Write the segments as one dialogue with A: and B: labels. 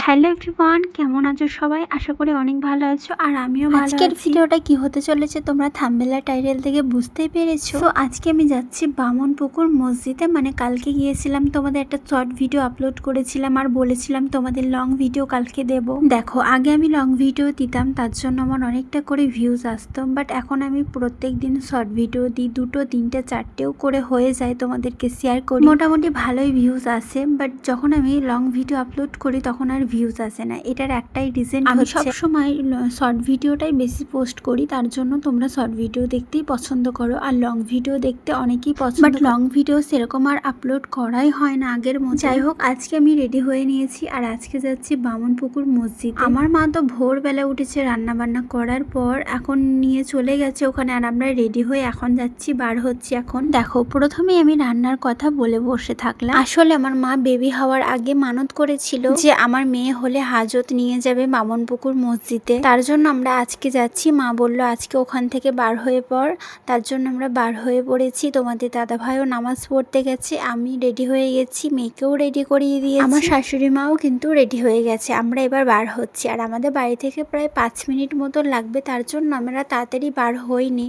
A: Hello everyone, কেমন আছো সবাই? আশা করি অনেক ভালো আছো আর আমিও ভালো আছি। আজকের ভিডিওটা কি হতে চলেছে তোমরা থাম্বনেল আর টাইটেল থেকে বুঝতেই পেরেছো। তো আজকে আমি যাচ্ছি বামনপুকুর মসজিদে। মানে কালকে গিয়েছিলাম, তোমাদের একটা শর্ট ভিডিও আপলোড করেছিলাম আর বলেছিলাম তোমাদের লং ভিডিও কালকে দেব। দেখো, আগে আমি লং ভিডিও দিতাম, তার জন্য আমার অনেকটা করে ভিউজ আসতো, বাট এখন আমি প্রত্যেক দিন শর্ট ভিডিও দিই, 2, 3, 4টেও করে হয়ে যায়, তোমাদেরকে শেয়ার করি, মোটামুটি ভালোই ভিউজ আসে। বাট যখন আমি লং ভিডিও আপলোড করি তখন আর ভিউজ আসে না। এটার একটাই রিজন, আমি সবসময় শর্ট ভিডিওটাই বেশি পোস্ট করি, তার জন্য তোমরা শর্ট ভিডিও দেখতেই পছন্দ করো আর লং ভিডিও দেখতে অনেকেই পছন্দ, বাট লং ভিডিও সেরকম আর আপলোড করাই হয় না আগের মতো। যাই হোক, আজকে আমি রেডি হয়ে নিয়েছি আর আজকে যাচ্ছি বামনপুকুর মসজিদ। আমার মা তো ভোরবেলা উঠেছে রান্না বান্না করার পর, এখন নিয়ে চলে গেছে ওখানে আর আমরা রেডি হয়ে এখন যাচ্ছি, বার হচ্ছি। এখন দেখো, প্রথমে আমি রান্নার কথা বলে বসে থাকলাম। আসলে আমার মা বেবি হওয়ার আগে মানত করেছিল যে আমার মেয়ে হলে হাজত নিয়ে যাবে বামনপুকুর মসজিদে, তার জন্য আমরা আজকে যাচ্ছি। মা বললো আজকে ওখান থেকে বার হয়ে পড়, তার জন্য আমরা বার হয়ে পড়েছি। তোমাদের দাদা ভাইও নামাজ পড়তে গেছে, আমি রেডি হয়ে গেছি, মেয়েকেও রেডি করিয়ে দিয়েছি, আমার শাশুড়ি মাও কিন্তু রেডি হয়ে গেছে। আমরা এবার বার হচ্ছি আর আমাদের বাড়ি থেকে প্রায় 5 মিনিট মতো লাগবে, তার জন্য আমরা তাড়াতাড়ি বার হইনি।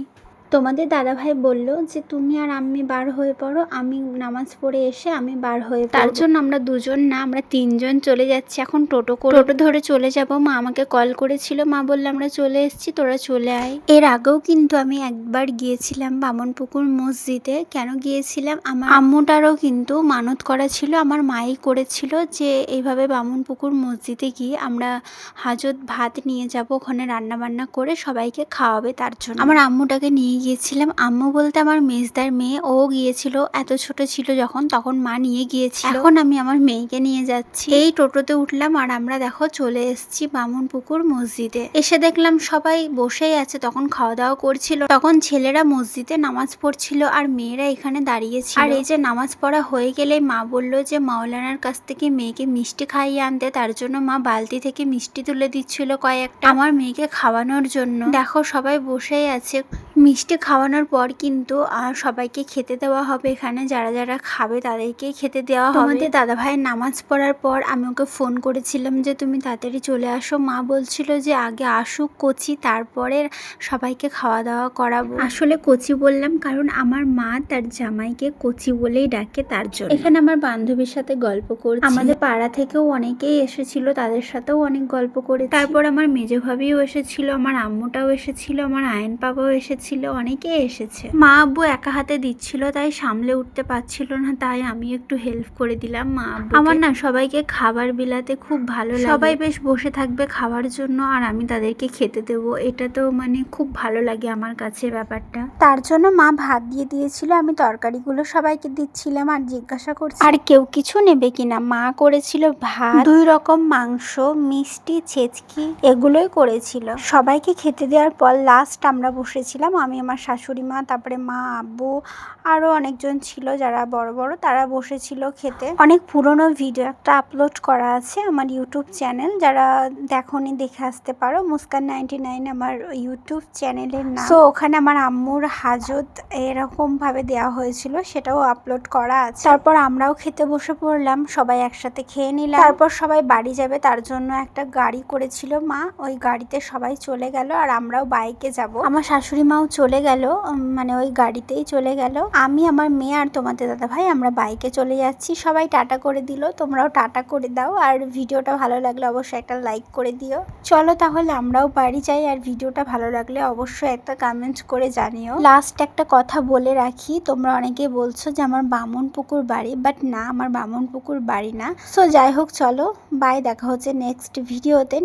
A: তোমাদের দাদাভাই বলল যে তুমি আর আমি বার হয়ে পড়ো, আমি নামাজ পড়ে এসে আমি বার হয়ে পড়ব। তার জন্য আমরা দুজন না, আমরা 3জন চলে যাচ্ছি এখন টোটো ধরে চলে যাব। মা আমাকে কল করেছিল, মা বললো আমরা চলে এসেছি, তোরা চলে আয়। এর আগেও কিন্তু আমি একবার গিয়েছিলাম বামনপুকুর মসজিদে। কেন গিয়েছিলাম, আমার আম্মুটারও কিন্তু মানত করা ছিল, আমার মাই করেছিল যে এইভাবে বামনপুকুর মসজিদে গিয়ে আমরা হাজত ভাত নিয়ে যাব, ওখানে রান্না বান্না করে সবাইকে খাওয়াবে, তার জন্য আমার আম্মুটাকে নিয়ে গিয়েছিলাম। আম্মু বলতে আমার মেজদার মেয়ে, ও গিয়েছিল, এত ছোট ছিল যখন, তখন মা নিয়ে গিয়েছিল। এখন আমি আমার মেয়েকে নিয়ে যাচ্ছি। এই টোটোতে উঠলাম আর আমরা দেখো চলে এসেছি বামনপুকুর মসজিদে। এসে দেখলাম সবাই বসেই আছে, তখন খাওয়া দাওয়া করছিল, তখন ছেলেরা মসজিদে নামাজ পড়ছিল আর মেয়েরা এখানে দাঁড়িয়েছিল। আর এই যে নামাজ পড়া হয়ে গেলে মা বললো যে মাওলানার কাছ থেকে মেয়েকে মিষ্টি খাইয়ে আনতে, তার জন্য মা বালতি থেকে মিষ্টি তুলে দিচ্ছিল কয়েকটা আমার মেয়েকে খাওয়ানোর জন্য। দেখো সবাই বসেই আছে। মিষ্টি খাওয়ানোর পর কিন্তু সবাইকে খেতে দেওয়া হবে, এখানে যারা যারা খাবে তাদেরকেই খেতে দেওয়া হবে। আমাদের দাদা ভাইয়ের নামাজ পড়ার পর আমি ওকে ফোন করেছিলাম যে তুমি তাড়াতাড়ি চলে আসো। মা বলছিল যে আগে আসুক কচি, তারপরে সবাইকে খাওয়া দাওয়া করাবো। আসলে কচি বললাম কারণ আমার মা তার জামাইকে কচি বলেই ডাকে, তার জন্য। এখানে আমার বান্ধবীর সাথে গল্প করছি, আমাদের পাড়া থেকেও অনেকেই এসেছিল, তাদের সাথেও অনেক গল্প করে। তারপর আমার মেজো ভাবিও এসেছিল, আমার আম্মুটাও এসেছিল, আমার আয়ন পাপাও এসেছিল, অনেকে এসেছে। মা আব্বু একা হাতে দিচ্ছিল, তাই সামলে উঠতে পারছিল না, তাই আমি একটু হেল্প করে দিলাম মা আব্বু। আমার না সবাইকে খাবার বিলাতে খুব ভালো লাগে, সবাই বেশ বসে থাকবে খাওয়ার জন্য আর আমি তাদেরকে খেতে দেবো, এটা তো মানে খুব ভালো লাগে আমার কাছে ব্যাপারটা। তার জন্য মা ভাত দিয়ে দিয়েছিল, আমি তরকারিগুলো সবাইকে দিচ্ছিলাম আর জিজ্ঞাসা করছি আর কেউ কিছু নেবে কিনা। মা করেছিল ভাত, 2 রকম মাংস, মিষ্টি, ছেচকি, এগুলোই করেছিল। সবাইকে খেতে দেওয়ার পর লাস্ট আমরা বসেছিলাম, আমি আমার শাশুড়ি মা, তারপরে মা আব্বু, আরও অনেকজন ছিল যারা বড় বড়, তারা বসেছিল খেতে। অনেক পুরনো ভিডিও একটা আপলোড করা আছে আমার ইউটিউব চ্যানেল, যারা দেখোনি দেখে আসতে পারো, মুস্কান 99 আমার ইউটিউব চ্যানেলের নাম। তো ওখানে আমার আম্মুর হাজত এরকম ভাবে দেওয়া হয়েছিল, সেটাও আপলোড করা আছে। তারপর আমরাও খেতে বসে পড়লাম, সবাই একসাথে খেয়ে নিলাম। তারপর সবাই বাড়ি যাবে, তার জন্য একটা গাড়ি করেছিল মা, ওই গাড়িতে সবাই চলে গেল আর আমরাও বাইকে যাব। আমার শাশুড়ি মাও চলে গেল, মানে ওই গাড়িতেই চলে গেল। আমি, আমার মেয়ে আর তোমাদের দাদা ভাই আমরা বাইকে চলে যাচ্ছি। সবাই টাটা করে দিল, তোমরাও টাটা করে দাও আর ভিডিওটা ভালো লাগলে অবশ্যই একটা লাইক করে দিও। চলো তাহলে আমরাও বাড়ি যাই, আর ভিডিওটা ভালো লাগলে অবশ্যই একটা কমেন্ট করে জানিও। লাস্ট একটা কথা বলে রাখি, তোমরা অনেকে বলছো যে আমার বামনপুকুর বাড়ি, বাট না, আমার বামনপুকুর বাড়ি না। সো যাই হোক, চলো বাই, দেখা হচ্ছে নেক্সট ভিডিওতে।